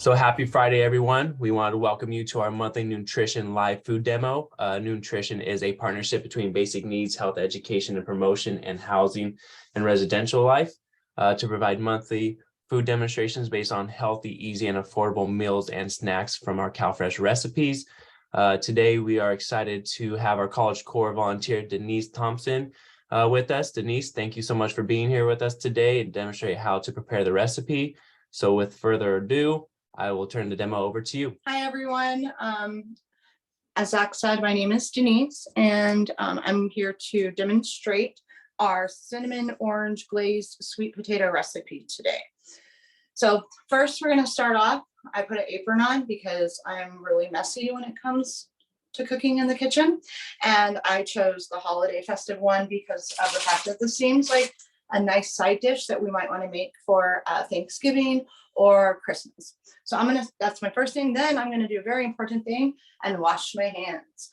So happy Friday, everyone. We want to welcome you to our monthly nutrition live food demo. NOONtrition is a partnership between Basic Needs, Health Education and Promotion, and Housing and Residential Life to provide monthly food demonstrations based on healthy, easy, and affordable meals and snacks from our CalFresh recipes. Today, we are excited to have our College Corps volunteer, Denise Thompson, with us. Denise, thank you so much for being here with us today and demonstrate how to prepare the recipe. So with further ado, I will turn the demo over to you. Hi, everyone. As Zach said, my name is Denise, and I'm here to demonstrate our cinnamon orange glazed sweet potato recipe today. So first, we're going to start off. I put an apron on because I'm really messy when it comes to cooking in the kitchen. And I chose the holiday festive one because of the fact that this seems like a nice side dish that we might want to make for Thanksgiving or Christmas. So that's my first thing. Then I'm going to do a very important thing and wash my hands.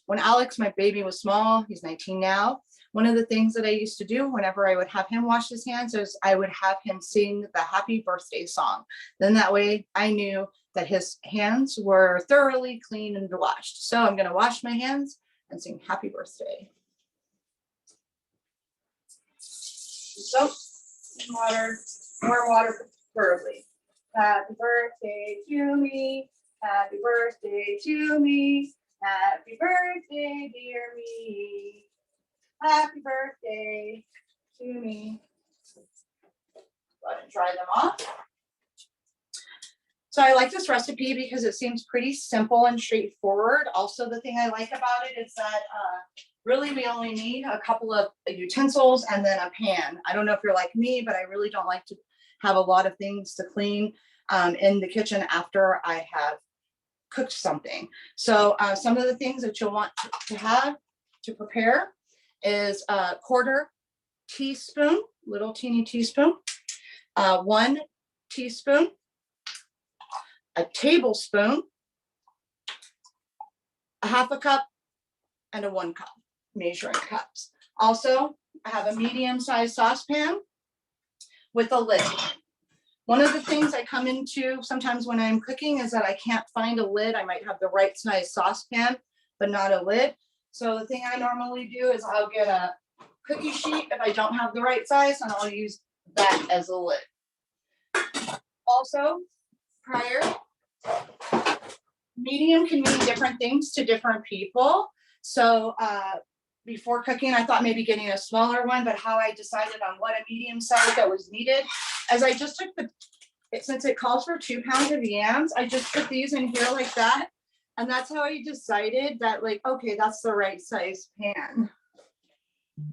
When Alex, my baby, was small, he's 19 now, one of the things that I used to do whenever I would have him wash his hands is I would have him sing the happy birthday song. Then that way I knew that his hands were thoroughly clean and washed. So I'm going to wash my hands and sing happy birthday. Soap, water, warm water preferably. Happy birthday to me. Happy birthday to me. Happy birthday, dear me. Happy birthday to me. Go ahead and dry them off. So I like this recipe because it seems pretty simple and straightforward. Also, the thing I like about it is that really we only need a couple of utensils and then a pan. I don't know if you're like me, but I really don't like to have a lot of things to clean in the kitchen after I have cooked something. So some of the things that you'll want to have to prepare is a quarter teaspoon, little teeny teaspoon, 1 teaspoon, a tablespoon, a half a cup, and a 1 cup, measuring cups. Also, I have a medium-sized saucepan with a lid. One of the things I come into sometimes when I'm cooking is that I can't find a lid. I might have the right size saucepan, but not a lid. So the thing I normally do is I'll get a cookie sheet if I don't have the right size, and I'll use that as a lid. Also, medium can mean different things to different people. So before cooking, I thought maybe getting a smaller one, but how I decided on what a medium size that was needed, as I just took since it calls for 2 pounds of yams, I just put these in here like that. And that's how I decided that, like, okay, that's the right size pan.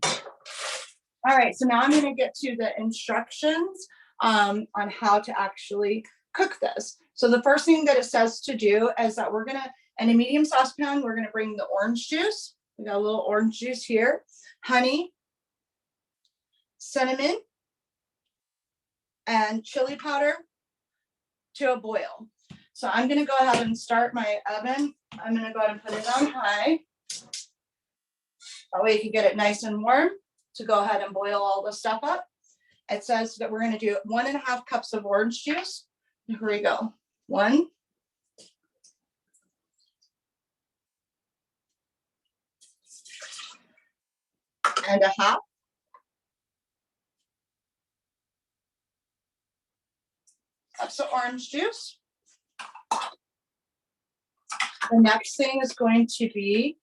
All right, so now I'm going to get to the instructions on how to actually cook this. So the first thing that it says to do is that we're going to, in a medium saucepan, we're going to bring the orange juice. We got a little orange juice here, honey, cinnamon, and chili powder to a boil. So I'm going to go ahead and start my oven. I'm going to go ahead and put it on high. That way you can get it nice and warm to go ahead and boil all the stuff up. It says that we're going to do 1.5 cups of orange juice. Here we go. 1. And a half. Cups of orange juice. The next thing is going to be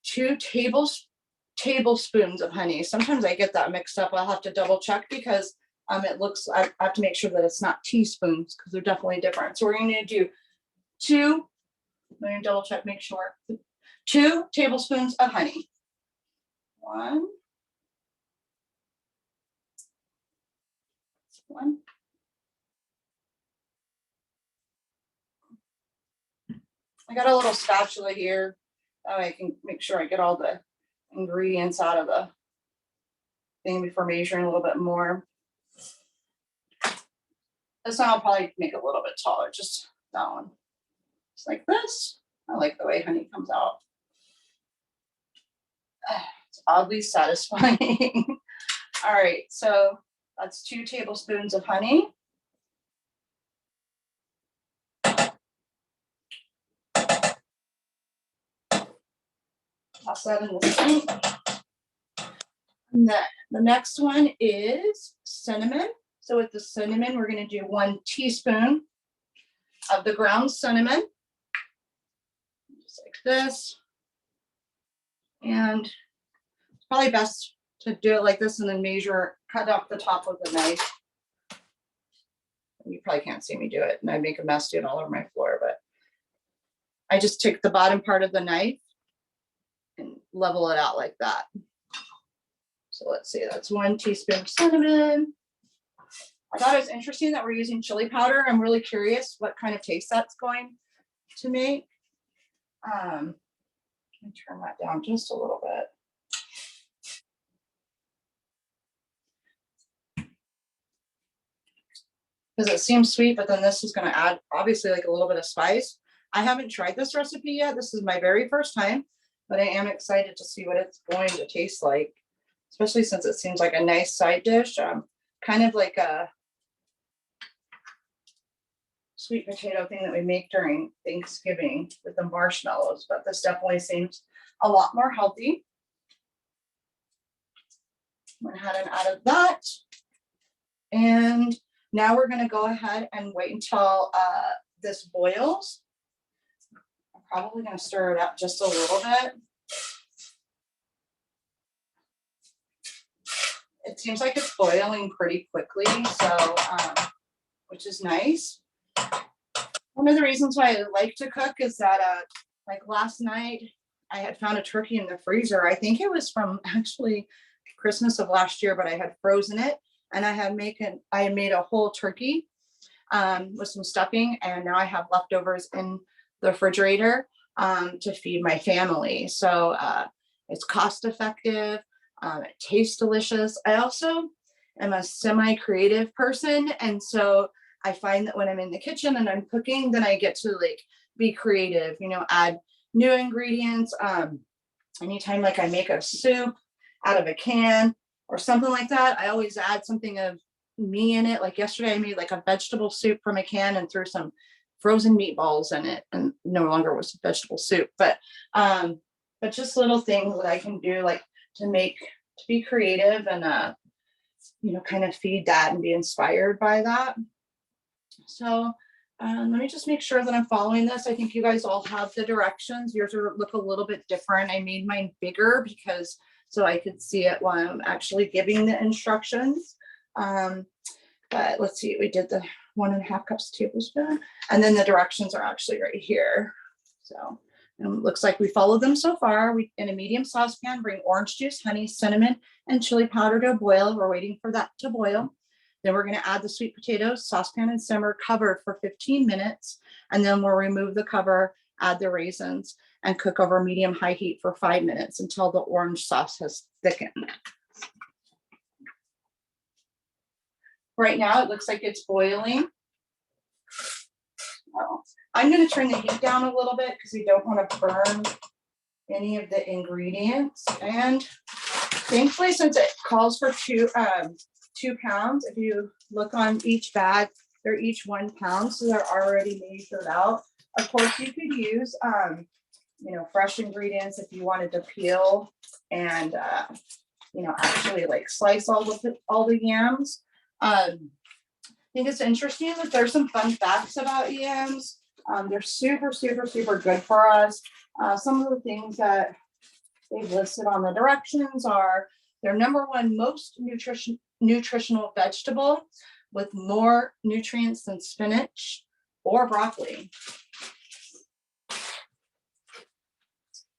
2 tablespoons of honey. Sometimes I get that mixed up. I'll have to double check because it looks, I have to make sure that it's not teaspoons because they're definitely different. So we're going to do 2, let me double check, make sure. 2 tablespoons of honey. 1. I got a little spatula here. That way I can make sure I get all the ingredients out of the thing before measuring a little bit more. This one I'll probably make a little bit taller, just that one. Just like this. I like the way honey comes out. It's oddly satisfying. All right, so That's 2 tablespoons of honey. Toss that in the sink. And then the next one is cinnamon. So with the cinnamon, we're going to do 1 teaspoon of the ground cinnamon, just like this. And it's probably best to do it like this and then measure, cut off the top of the knife. You probably can't see me do it, and I make a mess, do it all over my floor, but I just take the bottom part of the knife and level it out like that. So let's see, that's 1 teaspoon of cinnamon. I thought it was interesting that we're using chili powder. I'm really curious what kind of taste that's going to make. Let me turn that down just a little bit. Because it seems sweet, but then this is going to add obviously like a little bit of spice. I haven't tried this recipe yet. This is my very first time, but I am excited to see what it's going to taste like, especially since it seems like a nice side dish. Kind of like a sweet potato thing that we make during Thanksgiving with the marshmallows, but this definitely seems a lot more healthy. Went ahead and added that. And now we're going to go ahead and wait until this boils. I'm probably going to stir it up just a little bit. It seems like it's boiling pretty quickly, so which is nice. One of the reasons why I like to cook is that like last night I had found a turkey in the freezer. I think it was from actually Christmas of last year, but I had frozen it, and I had made a whole turkey with some stuffing, and now I have leftovers in the refrigerator to feed my family. So it's cost effective. It tastes delicious. I also am a semi-creative person, and so I find that when I'm in the kitchen and I'm cooking, then I get to like be creative, you know, add new ingredients. Anytime like I make a soup out of a can or something like that, I always add something of me in it. Like yesterday I made like a vegetable soup from a can and threw some frozen meatballs in it, and no longer was vegetable soup, but just little things that I can do like to be creative and you know, kind of feed that and be inspired by that. So let me just make sure that I'm following this. I think you guys all have the directions. Yours look a little bit different. I made mine bigger because so I could see it while I'm actually giving the instructions. But let's see, we did the 1.5 cups tablespoon, and then the directions are actually right here. So it looks like we followed them so far. We, in a medium saucepan, bring orange juice, honey, cinnamon, and chili powder to a boil. We're waiting for that to boil. Then we're going to add the sweet potatoes, saucepan and simmer, covered for 15 minutes. And then we'll remove the cover, add the raisins, and cook over medium-high heat for 5 minutes until the orange sauce has thickened. Right now, it looks like it's boiling. So I'm going to turn the heat down a little bit because we don't want to burn any of the ingredients. And thankfully, since it calls for 2 pounds, if you look on each bag, they're each 1 pound, so they're already measured out. Of course, you could use you know, fresh ingredients if you wanted to peel and you know, actually like slice all the yams. I think it's interesting that there's some fun facts about yams. They're super, super, super good for us. Some of the things that they've listed on the directions are their #1 most nutritional vegetable with more nutrients than spinach or broccoli.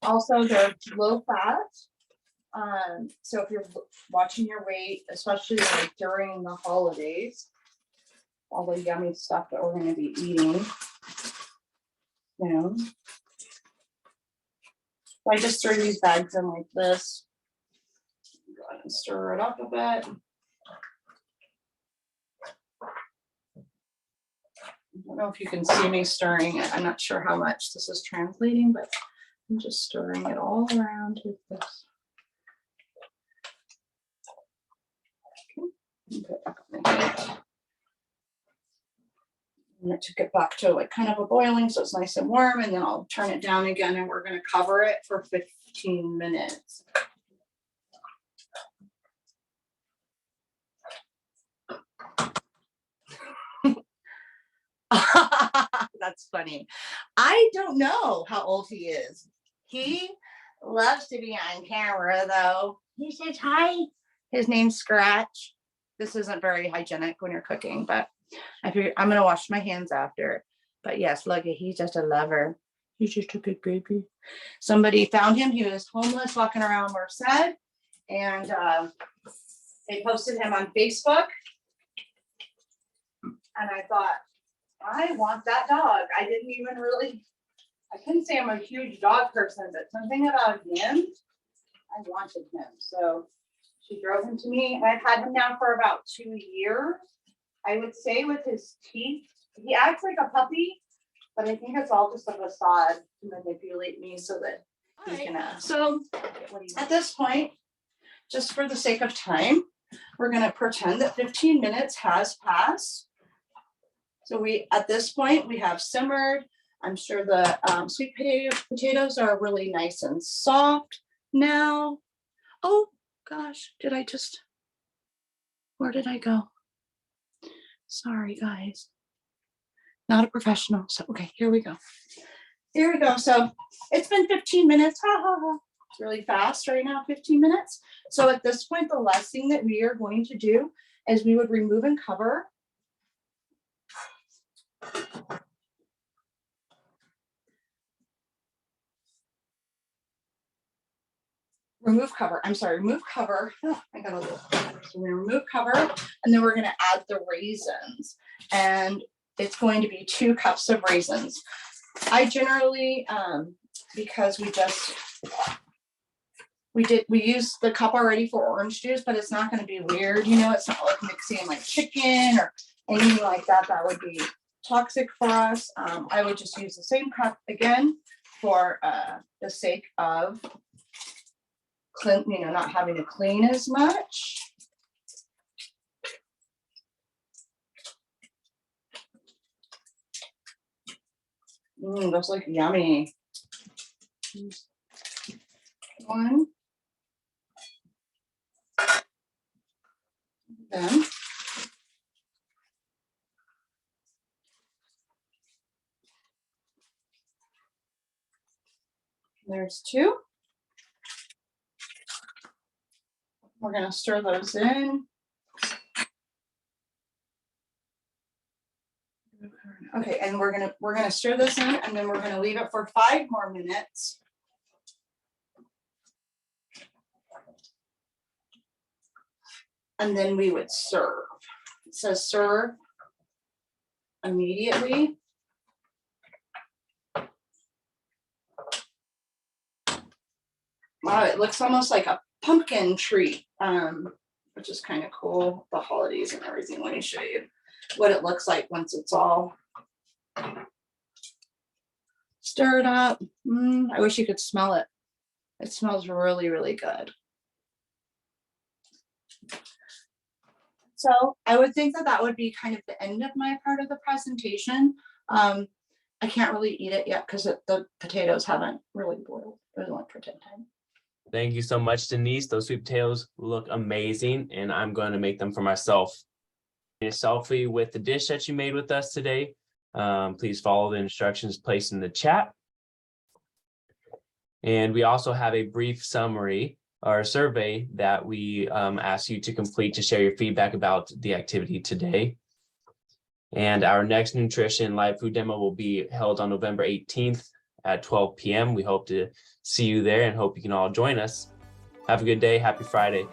Also, they're low fat. So if you're watching your weight, especially like during the holidays, all the yummy stuff that we're going to be eating. You know, so I just throw these bags in like this. Go ahead and stir it up a bit. I don't know if you can see me stirring it. I'm not sure how much this is translating, but I'm just stirring it all around with this. Okay. Put it back on the heat. And it to get back to like kind of a boiling, so it's nice and warm, and then I'll turn it down again, and we're gonna cover it for 15 minutes. That's funny. I don't know how old he is. He loves to be on camera though. He says hi. His name's Scratch. This isn't very hygienic when you're cooking, but I figure I'm gonna wash my hands after. But yes, look, he's just a lover. He's just a good baby. Somebody found him. He was homeless, walking around Merced, and they posted him on Facebook. And I thought, I want that dog. I couldn't say I'm a huge dog person, but something about him, I wanted him. So she drove him to me, and I've had him now for about 2 years. I would say with his teeth, he acts like a puppy, but I think it's all just a facade to manipulate me so that he can. So at this point, just for the sake of time, we're going to pretend that 15 minutes has passed. So at this point, we have simmered. I'm sure the sweet potatoes are really nice and soft now. Oh gosh, where did I go? Sorry, guys. Not a professional. So, okay, here we go. Here we go. So it's been 15 minutes. It's really fast right now, 15 minutes. So at this point, the last thing that we are going to do is we would remove and cover. Remove cover. Oh, I got a little. So we remove cover, and then we're going to add the raisins, and it's going to be 2 cups of raisins. I generally, because we used the cup already for orange juice, but it's not going to be weird. You know, it's not like mixing like chicken or anything like that. That would be toxic for us. I would just use the same cup again for the sake of not having to clean as much. Those look yummy. 1. Then there's 2. We're going to stir those in. Okay, and we're gonna stir this in, and then we're gonna leave it for 5 more minutes. And then we would serve. It says serve immediately. Wow, it looks almost like a pumpkin treat, which is kind of cool. The holidays and everything. Let me show you what it looks like once it's all stirred up. I wish you could smell it. It smells really, really good. So I would think that would be kind of the end of my part of the presentation. I can't really eat it yet because the potatoes haven't really boiled. It was only for 10 time. Thank you so much, Denise. Those sweet potatoes look amazing, and I'm going to make them for myself. A selfie with the dish that you made with us today. Please follow the instructions placed in the chat. And we also have a brief summary or survey that we ask you to complete to share your feedback about the activity today. And our next nutrition live food demo will be held on November 18th at 12 p.m. We hope to see you there and hope you can all join us. Have a good day. Happy Friday.